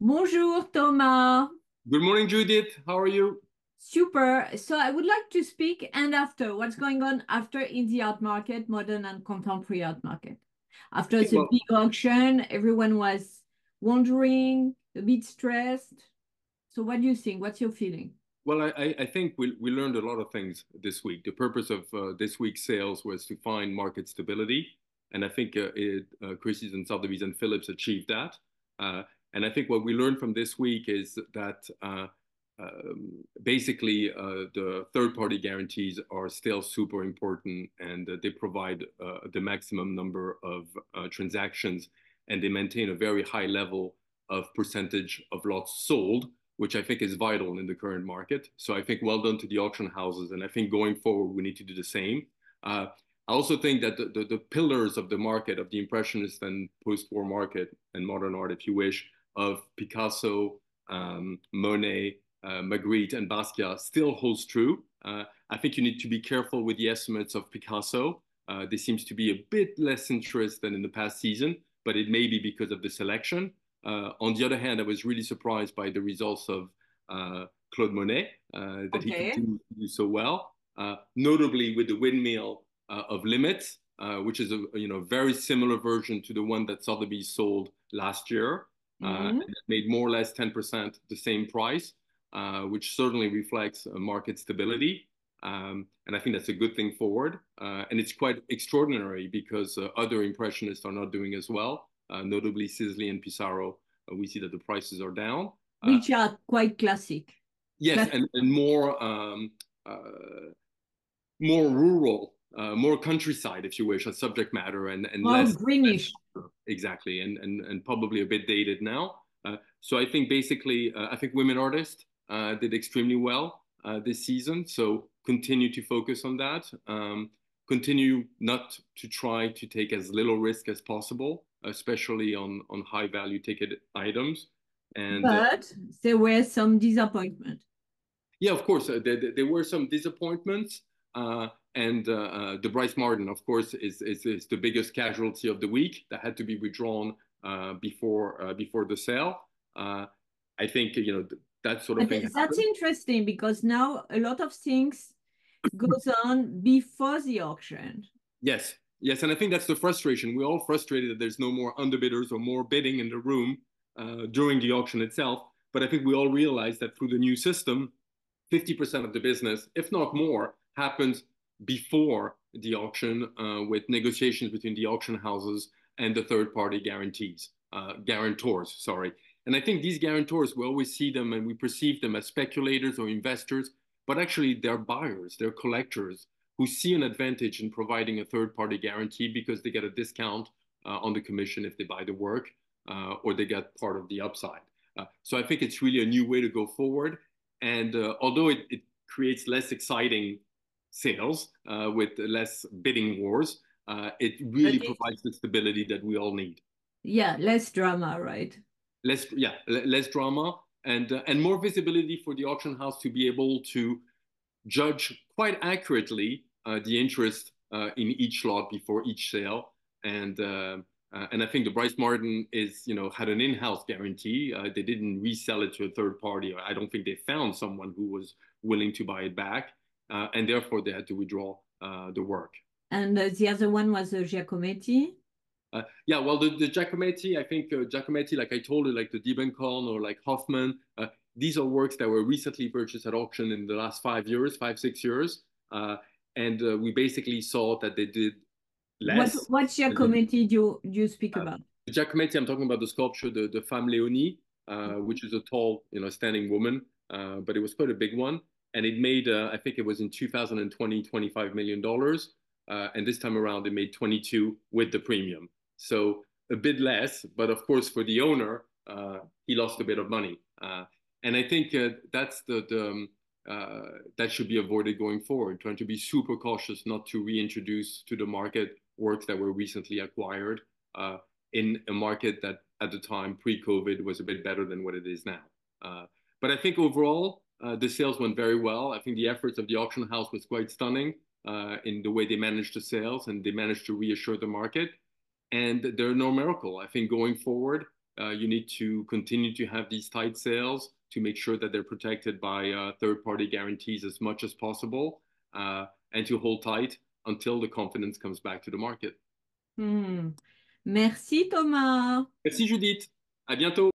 Bonjour Thomas. Good morning, Judith. How are you? Super. So I would like to speak and after what's going on after in the art market, modern and contemporary art market. After Okay, the well, big auction, everyone was wondering, a bit stressed. So what do you think? What's your feeling? I think we learned a lot of things this week. The purpose of this week's sales was to find market stability, and I think Christie's and Sotheby's and Phillips achieved that. And I think what we learned from this week is that basically the third-party guarantees are still super important, and they provide the maximum number of transactions, and they maintain a very high level of percentage of lots sold, which I think is vital in the current market. So I think well done to the auction houses, and I think going forward we need to do the same. I also think that the pillars of the market, of the impressionist and post-war market and modern art, if you wish, of Picasso, Monet, Magritte, and Basquiat still holds true. I think you need to be careful with the estimates of Picasso. There seems to be a bit less interest than in the past season, but it may be because of the selection. On the other hand, I was really surprised by the results of Claude Monet, that he Okay. continues to do so well, notably with the windmill of Limits, which is a very similar version to the one that Sotheby's sold last year, Mhm. and it made more or less 10% the same price, which certainly reflects market stability. And I think that's a good thing forward. And it's quite extraordinary because other impressionists are not doing as well, notably Sisley and Pissarro. We see that the prices are down. Uh, Which are quite classic. yes, Classic. and more rural, more countryside, if you wish, a subject matter, and More less greenish. exactly, and probably a bit dated now. So I think basically, I think women artists did extremely well this season. So continue to focus on that. Continue not to try to take as little risk as possible, especially on high value ticket items. And But there were some disappointment. yeah, of course, there were some disappointments, and the Bryce Martin, of course, is the biggest casualty of the week that had to be withdrawn before the sale. Uh, I think that sort of But thing that's happened. interesting because now a lot of things goes on before the auction. Yes, yes, and I think that's the frustration. We're all frustrated that there's no more underbidders or more bidding in the room during the auction itself. But I think we all realize that through the new system, 50% of the business, if not more, happens before the auction with negotiations between the auction houses and the third party guarantors, sorry. And I think these guarantors, we always see them and we perceive them as speculators or investors, but actually they're buyers, they're collectors who see an advantage in providing a third party guarantee because they get a discount on the commission if they buy the work or they get part of the upside. So I think it's really a new way to go forward. And although it creates less exciting sales with less bidding wars, it But really it, provides the stability that we all need. yeah, less drama, right? Less drama and more visibility for the auction house to be able to judge quite accurately the interest in each lot before each sale. And I think the Bryce Martin had an in-house guarantee. They didn't resell it to a third party. I don't think they found someone who was willing to buy it back, and therefore they had to withdraw the work. And the other one was Giacometti. Yeah, well, the Giacometti, I think Giacometti, like I told you, like the Diebenkon or like Hoffman, these are works that were recently purchased at auction in the last 5 years, 5, 6 years. Uh, and we basically saw that they did What less. what Giacometti do you speak Uh, about? the Giacometti, I'm talking about the sculpture, the Femme Leonie, which is a tall, standing woman, but it was quite a big one. And it made, I think it was in 2020, $25 million. And this time around, it made 22 with the premium. So a bit less, but of course, for the owner, he lost a bit of money. And I think that's that should be avoided going forward, trying to be super cautious not to reintroduce to the market works that were recently acquired uh, in a market that at the time pre-COVID was a bit better than what it is now. But I think overall, the sales went very well. I think the efforts of the auction house was quite stunning in the way they managed the sales and they managed to reassure the market. And they're no miracle. I think going forward, you need to continue to have these tight sales to make sure that they're protected by third-party guarantees as much as possible, and to hold tight until the confidence comes back to the market. Merci Thomas. Merci Judith, à bientôt.